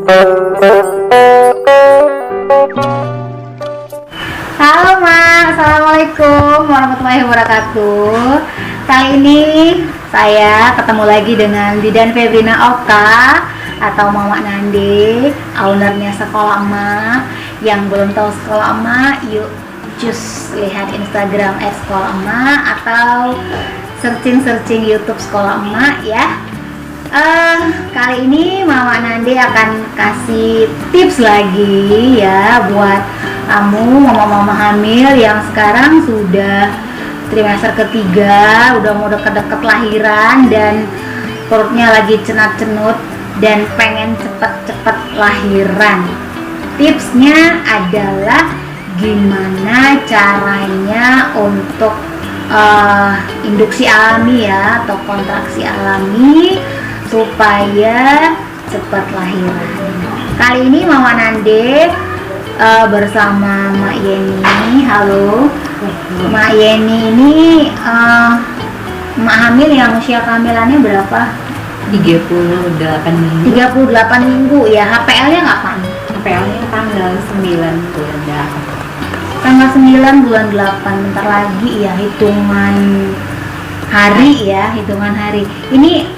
Halo Mak, Assalamualaikum warahmatullahi wabarakatuh. Kali ini saya ketemu lagi dengan Bidan Febrina Oka atau Mama Nande, ownernya Sekolah Emak. Yang belum tahu Sekolah Emak, yuk cus lihat Instagram @sekolah emak atau searching YouTube Sekolah Emak ya. Kali ini Mama Nande akan kasih tips lagi ya buat kamu mama-mama hamil yang sekarang sudah trimester ketiga, udah mau deket-deket lahiran dan perutnya lagi cenat-cenut dan pengen cepet-cepet lahiran. Tipsnya adalah gimana caranya untuk induksi alami ya atau kontraksi alami supaya cepat lahiran. Kali ini Mama Nande bersama Mak Yeni. Halo Mak Yeni, ini Mak hamil yang usia kehamilannya berapa? 38 minggu. 38 minggu ya. HPL-nya kapan? HPL-nya tanggal 9 bulan 8. Tanggal 9 bulan 8, bentar lagi ya, hitungan hari ya, hitungan hari. Ini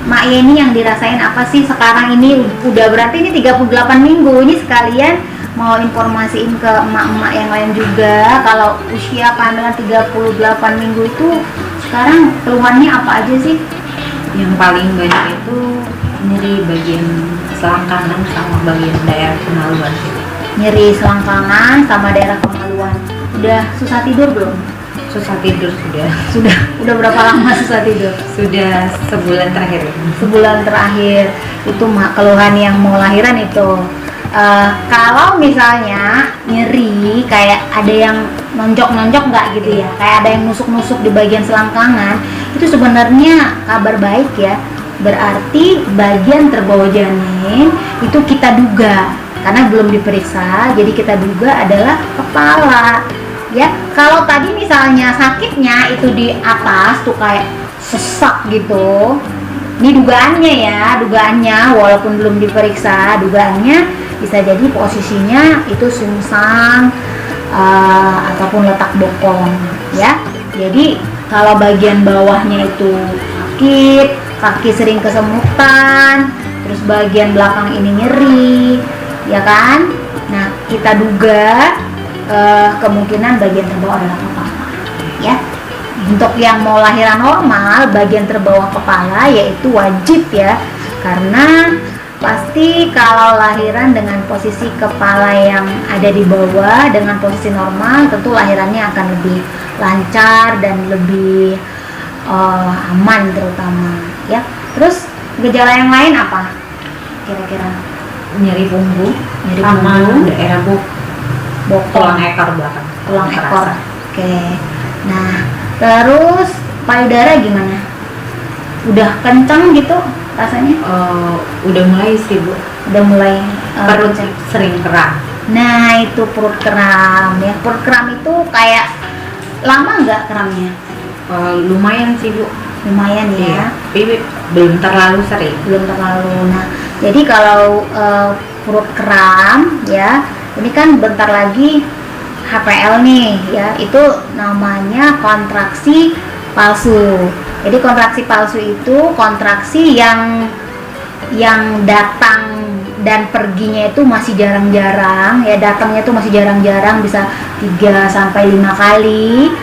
Mak Yeni yang dirasain apa sih sekarang ini? Udah berarti ini 38 minggu. Ini sekalian mau informasiin ke emak-emak yang lain juga kalau usia kehamilan 38 minggu itu sekarang keluhannya apa aja sih? Yang paling banyak itu nyeri bagian selangkangan sama bagian daerah kemaluan gitu. Nyeri selangkangan sama daerah kemaluan. Udah susah tidur belum? Susah tidur sudah. Udah berapa lama susah tidur? Sudah sebulan terakhir. Sebulan terakhir itu keluhan yang mau lahiran itu. Kalau misalnya nyeri kayak ada yang nonjok nggak gitu ya, kayak ada yang nusuk di bagian selangkangan, itu sebenarnya kabar baik ya. Berarti bagian terbawah janin itu kita duga karena belum diperiksa, jadi kita duga adalah kepala. Ya, kalau tadi misalnya sakitnya itu di atas tuh kayak sesak gitu, ini dugaannya walaupun belum diperiksa, dugaannya bisa jadi posisinya itu sungsang ataupun letak bokong ya. Jadi kalau bagian bawahnya itu sakit, kaki sering kesemutan, terus bagian belakang ini nyeri ya kan. Nah, kita duga kemungkinan bagian terbawah adalah kepala ya. Untuk yang mau lahiran normal, bagian terbawah kepala yaitu wajib ya, karena pasti kalau lahiran dengan posisi kepala yang ada di bawah dengan posisi normal, tentu lahirannya akan lebih lancar dan lebih aman terutama ya. Terus gejala yang lain apa kira-kira? Nyeri punggung Sama daerah tulang ekor belakang. Tulang ekor. Oke. Nah, terus payudara gimana? Udah kencang gitu rasanya? Udah mulai sih Bu. Udah mulai Perut kencang. sering kram. Nah, itu perut kram ya. Perut kram itu kayak lama nggak kramnya? Lumayan sih Bu. Lumayan ya. Tapi belum terlalu sering. Belum terlalu. Nah, jadi kalau perut kram ya, ini kan bentar lagi HPL nih ya, itu namanya kontraksi palsu. Jadi kontraksi palsu itu kontraksi yang datang dan perginya itu masih jarang-jarang ya, datangnya itu masih jarang-jarang, bisa 3 sampai 5 kali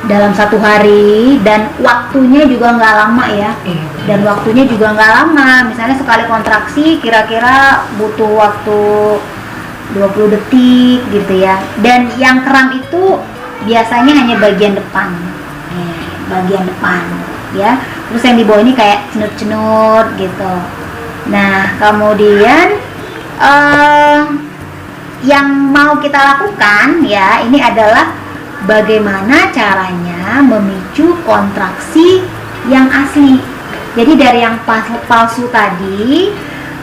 dalam satu hari, dan waktunya juga nggak lama ya. Dan waktunya juga nggak lama, misalnya sekali kontraksi kira-kira butuh waktu 20 detik gitu ya. Dan yang kram itu biasanya hanya bagian depan ya. Terus yang di bawah ini kayak cenut-cenut gitu. Nah, kemudian yang mau kita lakukan ya, ini adalah bagaimana caranya memicu kontraksi yang asli. Jadi dari yang palsu tadi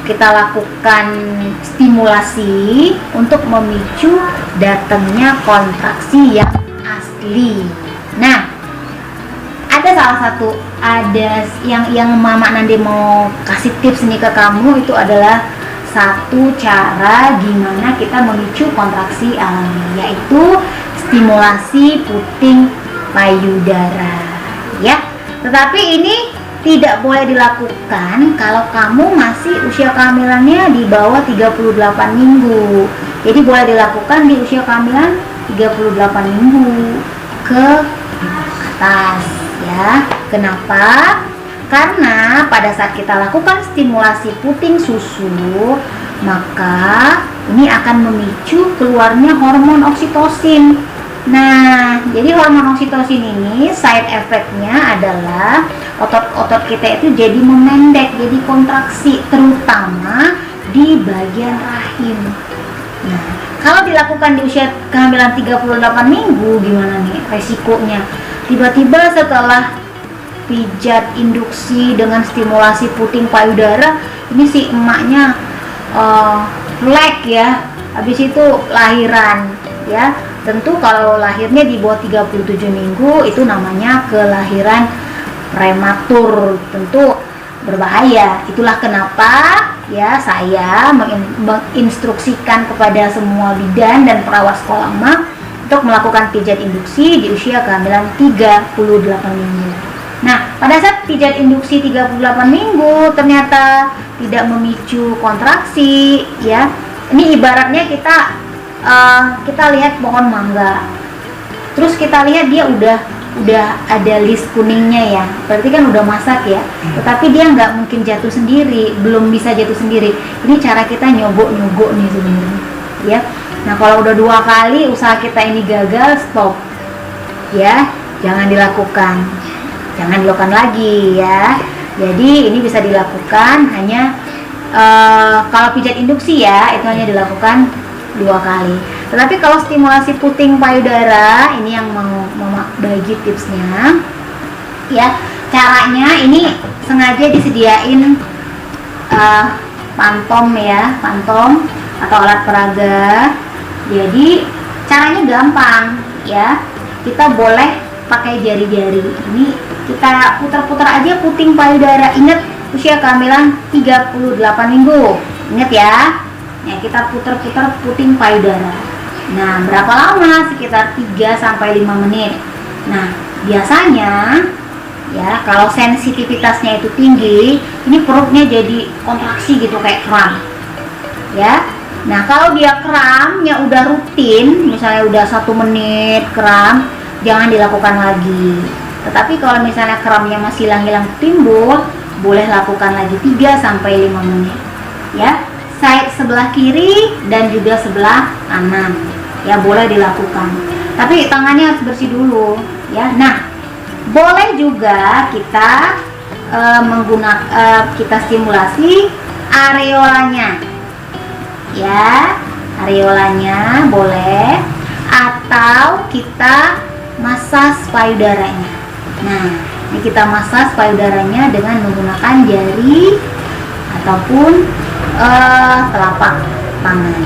kita lakukan stimulasi untuk memicu datangnya kontraksi yang asli. Nah, ada salah satu, ada yang Mama Nande mau kasih tips nih ke kamu, itu adalah satu cara gimana kita memicu kontraksi alami, yaitu stimulasi puting payudara ya. Tetapi ini tidak boleh dilakukan kalau kamu masih usia kehamilannya di bawah 38 minggu. Jadi boleh dilakukan di usia kehamilan 38 minggu ke atas ya. Kenapa? Karena pada saat kita lakukan stimulasi puting susu, maka ini akan memicu keluarnya hormon oksitosin. Nah, jadi hormon oksitosin ini side effect-nya adalah otot-otot kita itu jadi memendek, jadi kontraksi, terutama di bagian rahim. Nah, kalau dilakukan di usia kehamilan 38 minggu, gimana nih resikonya? Tiba-tiba setelah pijat induksi dengan stimulasi puting payudara, ini si emaknya lag ya, habis itu lahiran ya. Tentu kalau lahirnya di bawah 37 minggu itu namanya kelahiran prematur, tentu berbahaya. Itulah kenapa ya saya menginstruksikan kepada semua bidan dan perawat sekolah emak untuk melakukan pijat induksi di usia kehamilan 38 minggu. Nah, pada saat pijat induksi 38 minggu ternyata tidak memicu kontraksi ya. Ini ibaratnya kita lihat pohon mangga. Terus kita lihat dia udah ada list kuningnya ya. Berarti kan udah masak ya. Tetapi dia nggak mungkin jatuh sendiri, belum bisa jatuh sendiri. Ini cara kita nyogok nih sebenarnya ya. Nah, kalau udah 2 kali usaha kita ini gagal, stop ya. Jangan dilakukan lagi ya. Jadi ini bisa dilakukan hanya kalau pijat induksi ya, itu hanya dilakukan 2 kali. Tetapi kalau stimulasi puting payudara, ini yang mau bagi tipsnya ya. Caranya ini sengaja disediain pantom ya, pantom atau alat peraga. Jadi caranya gampang ya. Kita boleh pakai jari-jari. Ini kita putar-putar aja puting payudara. Ingat usia kehamilan 38 minggu. Ingat ya. Nah, kita putar-putar puting payudara. Nah, berapa lama? Sekitar 3-5 menit. Nah, biasanya ya kalau sensitivitasnya itu tinggi, ini perutnya jadi kontraksi gitu kayak kram. Ya. Nah, kalau dia kramnya udah rutin, misalnya udah 1 menit kram, jangan dilakukan lagi. Tetapi kalau misalnya kramnya masih hilang-hilang timbul, boleh lakukan lagi 3-5 menit. Ya. Side sebelah kiri dan juga sebelah kanan. Ya, boleh dilakukan. Tapi tangannya harus bersih dulu, ya. Nah, boleh juga kita kita stimulasi areolanya. Ya, areolanya boleh, atau kita masas payudaranya. Nah, ini kita masas payudaranya dengan menggunakan jari ataupun telapak tangan.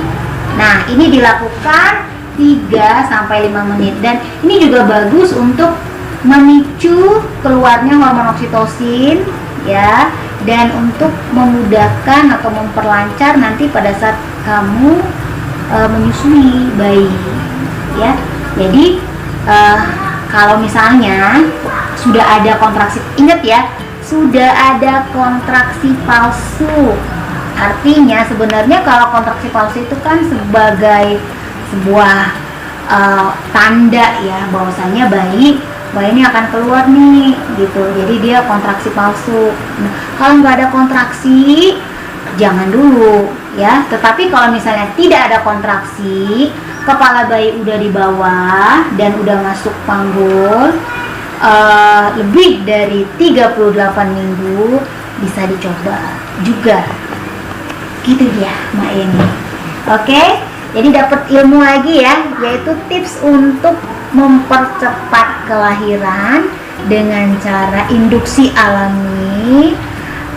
Nah, ini dilakukan 3-5 menit dan ini juga bagus untuk memicu keluarnya hormon oksitosin ya, dan untuk memudahkan atau memperlancar nanti pada saat kamu menyusui bayi ya. Jadi kalau misalnya sudah ada kontraksi, ingat ya, sudah ada kontraksi palsu. Artinya sebenarnya kalau kontraksi palsu itu kan sebagai sebuah tanda ya bahwasanya bayi ini akan keluar nih gitu. Jadi dia kontraksi palsu. Nah, kalau nggak ada kontraksi jangan dulu ya. Tetapi kalau misalnya tidak ada kontraksi, kepala bayi udah di bawah dan udah masuk panggul lebih dari 38 minggu, bisa dicoba juga. Gitu dia Mbak Yeni. Oke, jadi dapat ilmu lagi ya, yaitu tips untuk mempercepat kelahiran dengan cara induksi alami.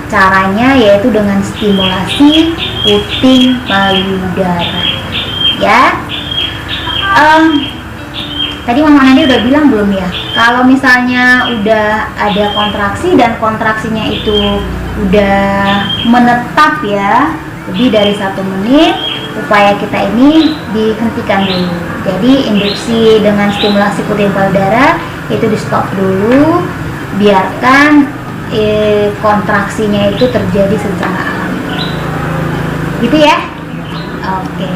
Caranya yaitu dengan stimulasi puting payudara ya. Tadi Mama Nadi udah bilang belum ya, kalau misalnya udah ada kontraksi dan kontraksinya itu udah menetap ya, lebih dari 1 menit, upaya kita ini dihentikan dulu. Jadi induksi dengan stimulasi puting payudara itu di stop dulu, biarkan kontraksinya itu terjadi secara alami. Gitu ya. Oke,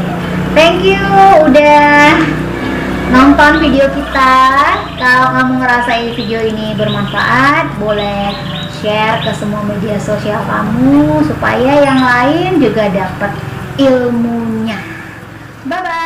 thank you udah nonton video kita. Kalau kamu ngerasa video ini bermanfaat, boleh share ke semua media sosial kamu supaya yang lain juga dapat ilmunya. Bye bye.